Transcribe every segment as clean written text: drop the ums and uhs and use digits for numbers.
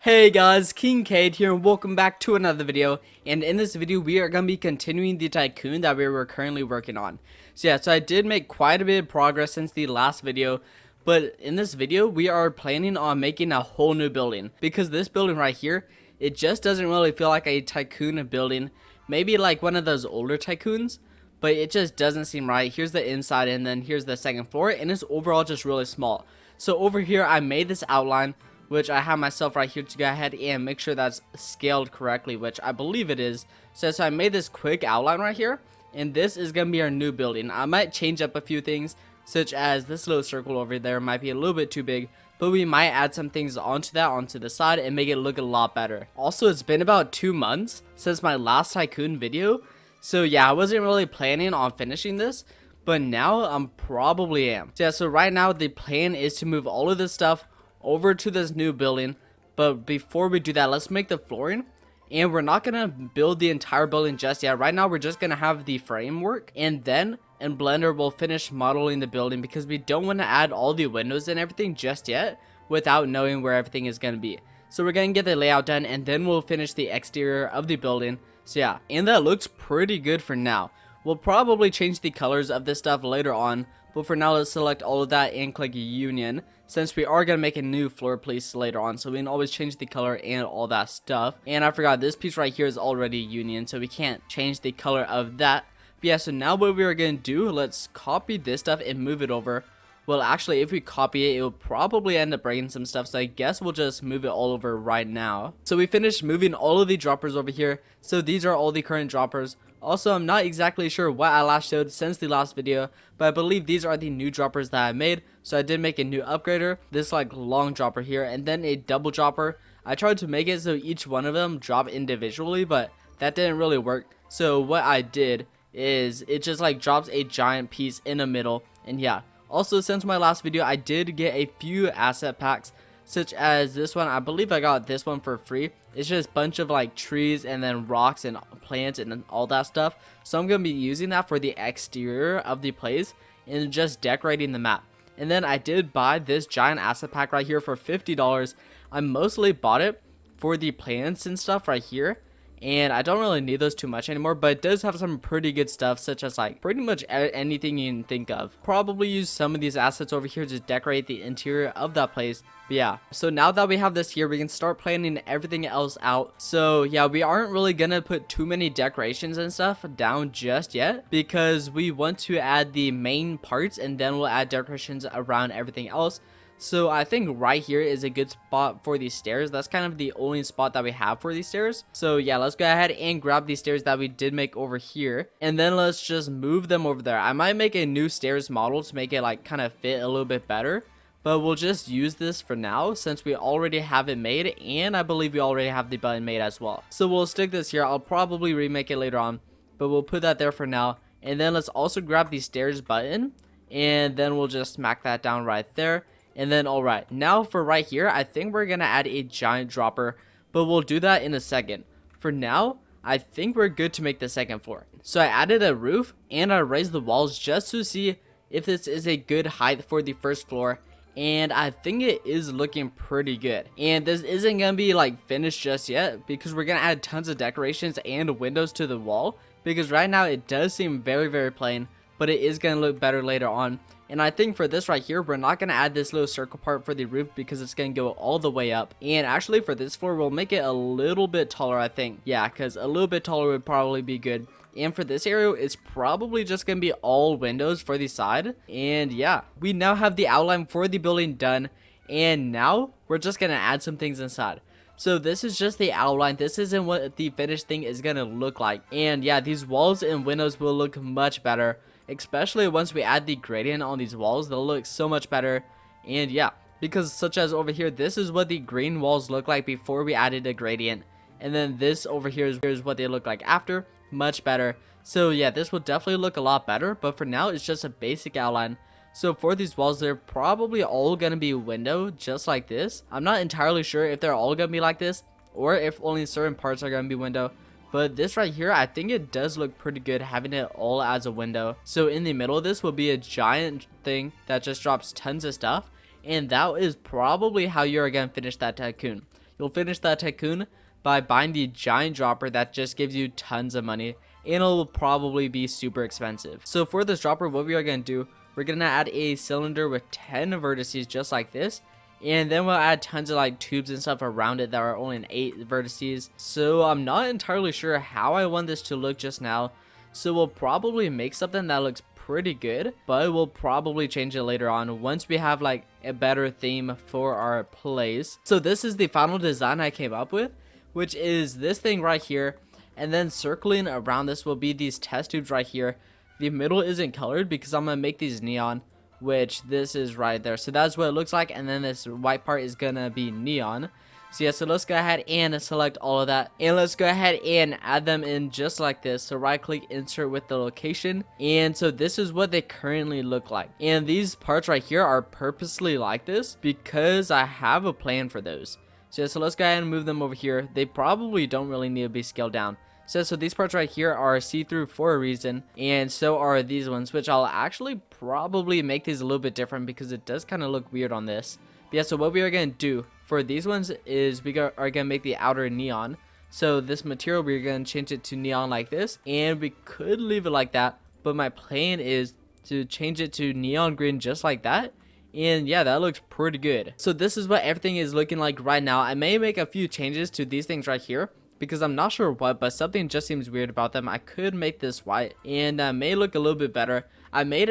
Hey guys, King Cade here and welcome back to another video. And in this video we are going to be continuing the Tycoon that we were currently working on. So I did make quite a bit of progress since the last video. But in this video we are planning on making a whole new building. Because this building right here, it just doesn't really feel like a Tycoon building. Maybe like one of those older Tycoons. But it just doesn't seem right. Here's the inside and then here's the second floor. And it's overall just really small. So over here I made this outline, which I have myself right here to go ahead and make sure that's scaled correctly, which I believe it is. So I made this quick outline right here, and this is going to be our new building. I might change up a few things, such as this little circle over there might be a little bit too big, but we might add some things onto the side and make it look a lot better. Also, it's been about 2 months since my last Tycoon video, so yeah, I wasn't really planning on finishing this, but now I'm probably am. So right now the plan is to move all of this stuff over to this new building, but before we do that, let's make the flooring. And we're not gonna build the entire building just yet. Right now we're just gonna have the framework, and then in Blender we'll finish modeling the building, because we don't want to add all the windows and everything just yet without knowing where everything is gonna be. So we're gonna get the layout done, and then we'll finish the exterior of the building. So yeah, and that looks pretty good for now. We'll probably change the colors of this stuff later on, but for now let's select all of that and click Union, since we are going to make a new floor piece later on, so we can always change the color and all that stuff. And I forgot, this piece right here is already Union, so we can't change the color of that. But yeah, so now what we are going to do, let's copy this stuff and move it over. Well, actually, if we copy it, it will probably end up breaking some stuff, so I guess we'll just move it all over right now. So we finished moving all of the droppers over here, so these are all the current droppers. Also, I'm not exactly sure what I last showed since the last video, but I believe these are the new droppers that I made. So I did make a new upgrader, this like long dropper here, and then a double dropper. I tried to make it so each one of them drop individually, but that didn't really work. So what I did is it just like drops a giant piece in the middle. And yeah, also since my last video, I did get a few asset packs, such as this one. I believe I got this one for free. It's just a bunch of like trees and then rocks and plants and all that stuff. So I'm going to be using that for the exterior of the place and just decorating the map. And then I did buy this giant asset pack right here for $50. I mostly bought it for the plants and stuff right here, and I don't really need those too much anymore, but it does have some pretty good stuff, such as like pretty much anything you can think of. Probably use some of these assets over here to decorate the interior of that place. But yeah, so now that we have this here, we can start planning everything else out. So yeah, we aren't really gonna put too many decorations and stuff down just yet, because we want to add the main parts and then we'll add decorations around everything else. So I think right here is a good spot for these stairs. That's kind of the only spot that we have for these stairs. So yeah, let's go ahead and grab these stairs that we did make over here, and then let's just move them over there. I might make a new stairs model to make it like kind of fit a little bit better, but we'll just use this for now since we already have it made, and I believe we already have the button made as well. So we'll stick this here. I'll probably remake it later on, but we'll put that there for now. And then let's also grab the stairs button, and then we'll just smack that down right there. And then alright, now for right here, I think we're gonna add a giant dropper, but we'll do that in a second. For now, I think we're good to make the second floor. So I added a roof and I raised the walls just to see if this is a good height for the first floor, and I think it is looking pretty good. And this isn't gonna be like finished just yet, because we're gonna add tons of decorations and windows to the wall, because right now it does seem very plain, but it is gonna look better later on. And I think for this right here, we're not going to add this little circle part for the roof, because it's going to go all the way up. And actually for this floor, we'll make it a little bit taller, I think. Yeah, because a little bit taller would probably be good. And for this area, it's probably just going to be all windows for the side. And yeah, we now have the outline for the building done. And now we're just going to add some things inside. So this is just the outline. This isn't what the finished thing is going to look like. And yeah, these walls and windows will look much better, especially once we add the gradient on these walls. They'll look so much better. And yeah, because such as over here, this is what the green walls look like before we added a gradient, and then this over here is what they look like after. Much better. So yeah, this will definitely look a lot better, but for now it's just a basic outline. So for these walls, they're probably all gonna be window, just like this. I'm not entirely sure if they're all gonna be like this, or if only certain parts are gonna be window. But this right here, I think it does look pretty good having it all as a window. So in the middle of this will be a giant thing that just drops tons of stuff, and that is probably how you're gonna finish that Tycoon. you'll finish that Tycoon by buying the giant dropper that just gives you tons of money, and it will probably be super expensive. So for this dropper, what we are going to do, we're going to add a cylinder with 10 vertices just like this, and then we'll add tons of like tubes and stuff around it that are only in 8 vertices. So I'm not entirely sure how I want this to look just now, so we'll probably make something that looks pretty good, but we'll probably change it later on once we have like a better theme for our plays. So this is the final design I came up with, which is this thing right here, and then circling around this will be these test tubes right here. The middle isn't colored because I'm gonna make these neon, which this is right there. So that's what it looks like, and then this white part is gonna be neon. So yeah, so let's go ahead and select all of that, and let's go ahead and add them in just like this. So right click, insert with the location, and so this is what they currently look like. And these parts right here are purposely like this because I have a plan for those. So yeah, so let's go ahead and move them over here. They probably don't really need to be scaled down. So these parts right here are see-through for a reason, and so are these ones, which I'll actually probably make these a little bit different because it does kind of look weird on this. But yeah, so what we are going to do for these ones is we are going to make the outer neon. So this material, we're going to change it to neon like this, and we could leave it like that, but my plan is to change it to neon green just like that. And yeah, that looks pretty good. So this is what everything is looking like right now. I may make a few changes to these things right here because I'm not sure what, but something just seems weird about them. I could make this white and may look a little bit better. I may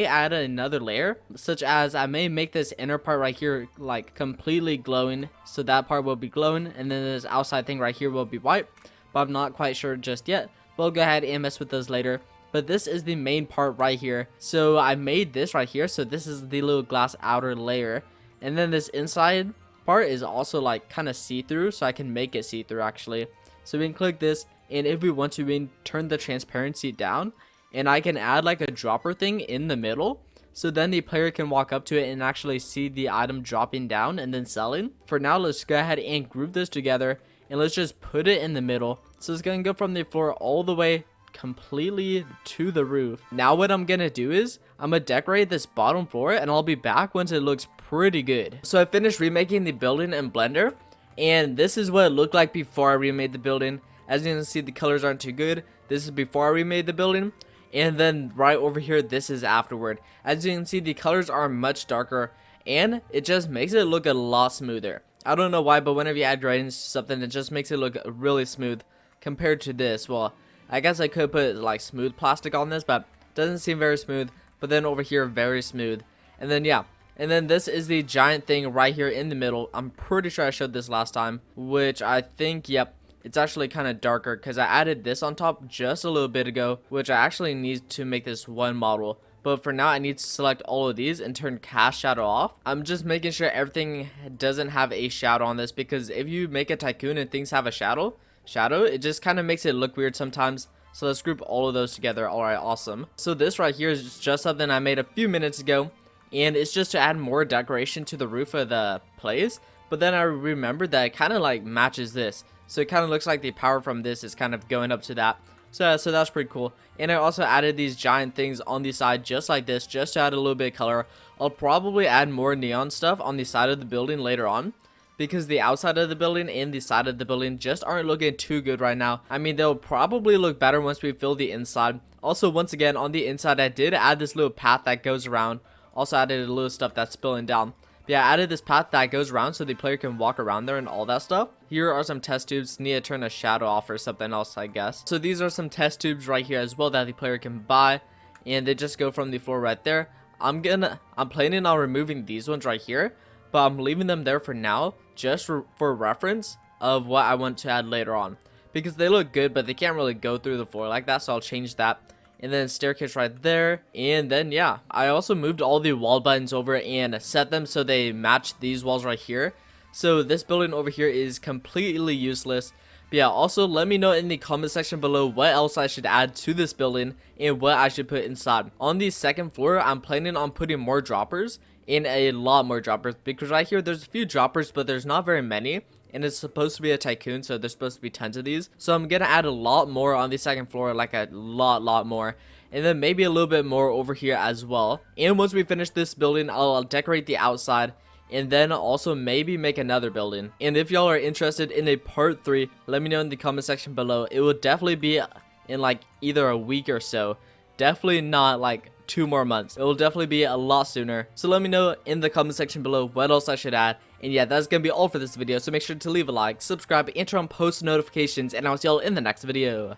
add another layer, such as I may make this inner part right here like completely glowing, so that part will be glowing, and then this outside thing right here will be white, but I'm not quite sure just yet. We'll go ahead and mess with those later. But this is the main part right here. So I made this right here, so this is the little glass outer layer, and then this inside part is also like kind of see-through, so I can make it see-through actually. So we can click this, and if we want to, we can turn the transparency down, and I can add like a dropper thing in the middle, so then the player can walk up to it and actually see the item dropping down and then selling. For now, let's go ahead and group this together, and let's just put it in the middle. So it's going to go from the floor all the way completely to the roof. Now what I'm gonna do is I'm gonna decorate this bottom floor, and I'll be back once it looks pretty good. So I finished remaking the building in Blender, and this is what it looked like before I remade the building. As you can see, the colors aren't too good. This is before I remade the building, and then right over here, this is afterward. As you can see, the colors are much darker, and it just makes it look a lot smoother. I don't know why, but whenever you add gradients to something, it just makes it look really smooth compared to this. Well, I guess I could put like smooth plastic on this, but it doesn't seem very smooth. But then over here, very smooth. And then yeah, and then this is the giant thing right here in the middle. I'm pretty sure I showed this last time, which I think, yep, it's actually kind of darker because I added this on top just a little bit ago, which I actually need to make this one model. But for now, I need to select all of these and turn cast shadow off. I'm just making sure everything doesn't have a shadow on this, because if you make a Tycoon and things have a shadow, it just kind of makes it look weird sometimes. So let's group all of those together. All right, awesome. So this right here is just something I made a few minutes ago, and it's just to add more decoration to the roof of the place. But then I remembered that it kind of like matches this, so it kind of looks like the power from this is kind of going up to that. So that's pretty cool. And I also added these giant things on the side just like this, just to add a little bit of color. I'll probably add more neon stuff on the side of the building later on, because the outside of the building and the side of the building just aren't looking too good right now. I mean, they'll probably look better once we fill the inside. Also, once again, on the inside, I did add this little path that goes around. Also added a little stuff that's spilling down. But yeah, I added this path that goes around so the player can walk around there and all that stuff. Here are some test tubes. Need to turn a shadow off or something else, I guess. So these are some test tubes right here as well that the player can buy, and they just go from the floor right there. I'm planning on removing these ones right here, but I'm leaving them there for now, just for reference of what I want to add later on, because they look good, but they can't really go through the floor like that, so I'll change that. And then staircase right there, and then yeah, I also moved all the wall buttons over and set them so they match these walls right here. So this building over here is completely useless. But yeah, also let me know in the comment section below what else I should add to this building and what I should put inside. On the second floor, I'm planning on putting more droppers, and a lot more droppers, because right here there's a few droppers, but there's not very many, and it's supposed to be a Tycoon, so there's supposed to be tons of these. So I'm gonna add a lot more on the second floor, like a lot more, and then maybe a little bit more over here as well. And once we finish this building, I'll decorate the outside, and then also maybe make another building. And if y'all are interested in a part 3, let me know in the comment section below. It will definitely be in like either a week or so. Definitely not like 2 more months. It will definitely be a lot sooner. So let me know in the comment section below what else I should add. And yeah, that's gonna be all for this video. So make sure to leave a like, subscribe, and turn on post notifications, and I'll see y'all in the next video.